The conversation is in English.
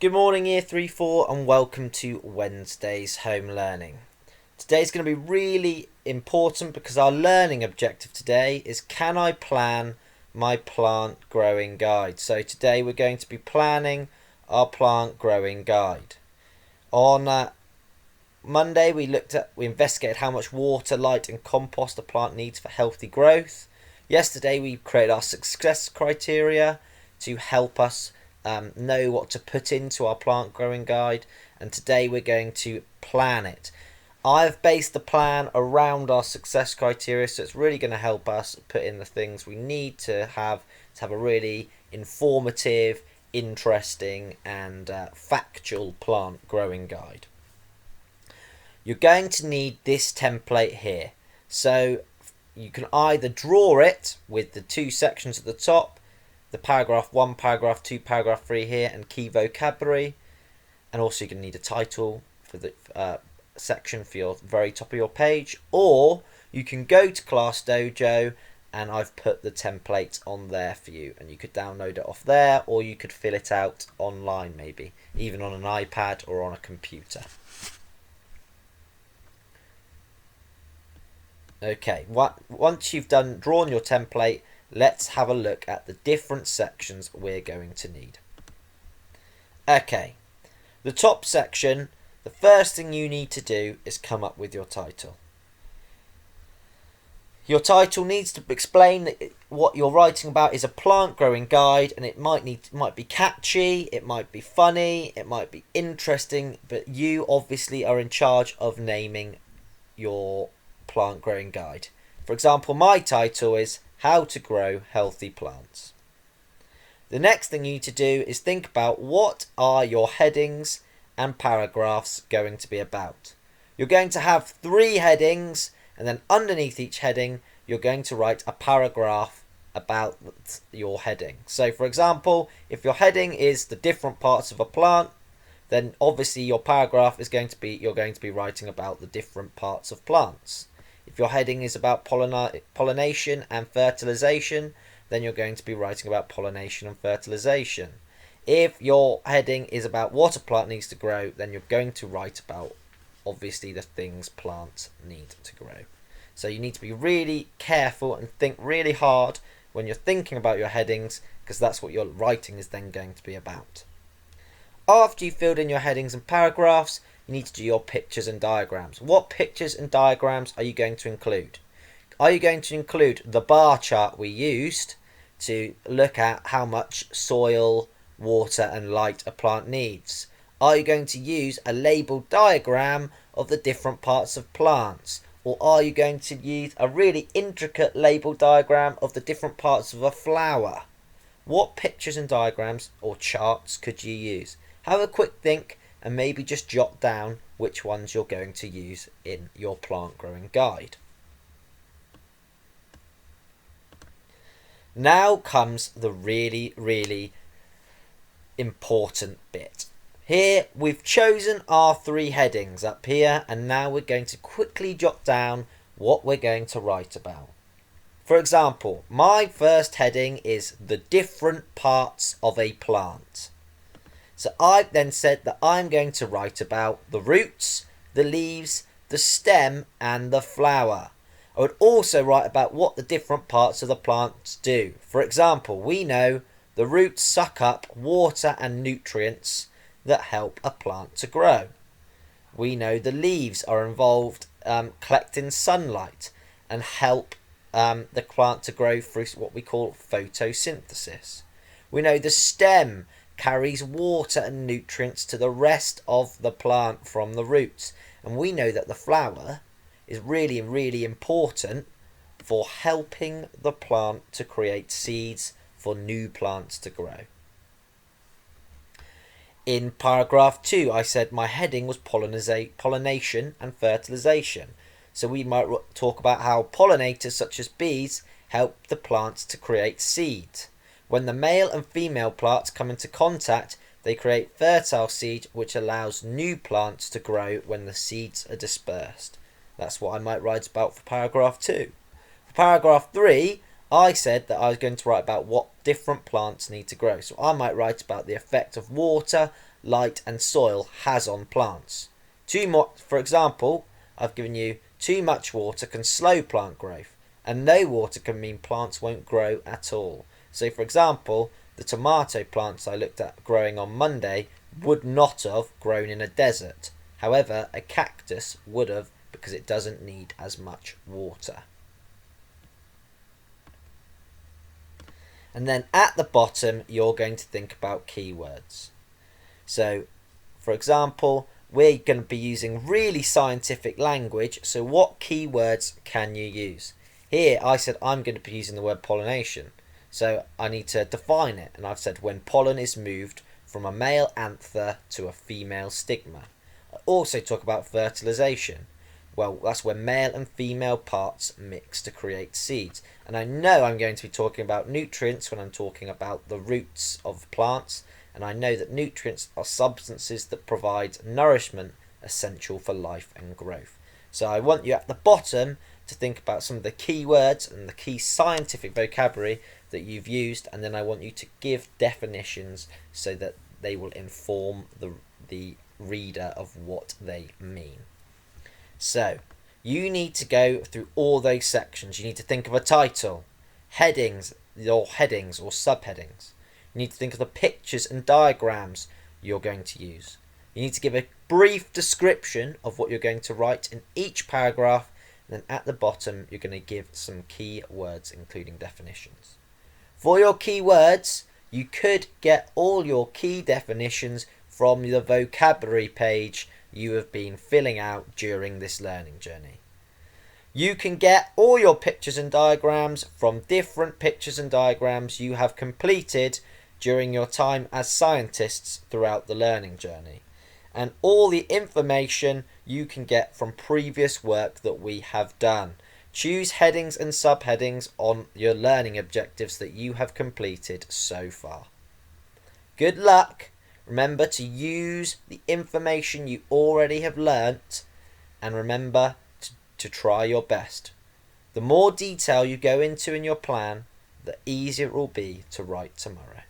Good morning, Year 3-4, and welcome to Wednesday's home learning. Today's going to be really important because our learning objective today is can I plan my plant growing guide? So today we're going to be planning our plant growing guide. On Monday we investigated how much water, light and compost a plant needs for healthy growth. Yesterday we created our success criteria to help us know what to put into our plant growing guide, and today we're going to plan it. I've based the plan around our success criteria, so it's really going to help us put in the things we need to have a really informative, interesting and factual plant growing guide. You're going to need this template here, so you can either draw it with the two sections at the top, the paragraph 1, paragraph 2, paragraph 3 here, and key vocabulary, and also you're going to need a title for the section for your very top of your page, or you can go to Class Dojo and I've put the template on there for you, and you could download it off there, or you could fill it out online, maybe even on an iPad or on a computer. Okay, once you've drawn your template, let's have a look at the different sections we're going to need. Okay, the top section, the first thing you need to do is come up with your title. Your title needs to explain that what you're writing about is a plant growing guide, and it might be catchy, it might be funny, it might be interesting, but you obviously are in charge of naming your plant growing guide. For example, my title is How to Grow Healthy Plants. The next thing you need to do is think about what are your headings and paragraphs going to be about. You're going to have 3 headings, and then underneath each heading you're going to write a paragraph about your heading. So for example, if your heading is the different parts of a plant, then obviously your paragraph is going to be you're going to be writing about the different parts of plants. If your heading is about pollination and fertilization, then you're going to be writing about pollination and fertilization. If your heading is about what a plant needs to grow, then you're going to write about obviously the things plants need to grow. So you need to be really careful and think really hard when you're thinking about your headings, because that's what your writing is then going to be about. After you've filled in your headings and paragraphs, you need to do your pictures and diagrams. What pictures and diagrams are you going to include? Are you going to include the bar chart we used to look at how much soil, water and light a plant needs? Are you going to use a labelled diagram of the different parts of plants? Or are you going to use a really intricate labelled diagram of the different parts of a flower? What pictures and diagrams or charts could you use? Have a quick think and maybe just jot down which ones you're going to use in your plant growing guide. Now comes the really important bit. Here we've chosen our 3 headings up here, and now we're going to quickly jot down what we're going to write about. For example, my first heading is the different parts of a plant. So I've then said that I'm going to write about the roots, the leaves, the stem and the flower. I would also write about what the different parts of the plants do. For example, we know the roots suck up water and nutrients that help a plant to grow. We know the leaves are involved collecting sunlight and help the plant to grow through what we call photosynthesis. We know the stem carries water and nutrients to the rest of the plant from the roots, and we know that the flower is really important for helping the plant to create seeds for new plants to grow. In paragraph 2 I said my heading was pollination and fertilization, so we might talk about how pollinators such as bees help the plants to create seeds. When the male and female plants come into contact, they create fertile seed which allows new plants to grow when the seeds are dispersed. That's what I might write about for paragraph 2. For paragraph 3, I said that I was going to write about what different plants need to grow. So I might write about the effect of water, light and soil has on plants. For example, I've given you too much water can slow plant growth, and no water can mean plants won't grow at all. So for example, the tomato plants I looked at growing on Monday would not have grown in a desert. However, a cactus would have, because it doesn't need as much water. And then at the bottom, you're going to think about keywords. So, for example, we're going to be using really scientific language. So what keywords can you use? Here, I said I'm going to be using the word pollination. So I need to define it. And I've said when pollen is moved from a male anther to a female stigma. I also talk about fertilization. Well, that's when male and female parts mix to create seeds. And I know I'm going to be talking about nutrients when I'm talking about the roots of plants. And I know that nutrients are substances that provide nourishment essential for life and growth. So I want you at the bottom to think about some of the key words and the key scientific vocabulary that you've used. And then I want you to give definitions so that they will inform the reader of what they mean. So, you need to go through all those sections. You need to think of a title, headings or subheadings. You need to think of the pictures and diagrams you're going to use. You need to give a brief description of what you're going to write in each paragraph. And then at the bottom, you're going to give some key words, including definitions. For your key words, you could get all your key definitions from the vocabulary page you have been filling out during this learning journey. You can get all your pictures and diagrams from different pictures and diagrams you have completed during your time as scientists throughout the learning journey. And all the information you can get from previous work that we have done. Choose headings and subheadings on your learning objectives that you have completed so far. Good luck! Remember to use the information you already have learnt, and remember to try your best. The more detail you go into in your plan, the easier it will be to write tomorrow.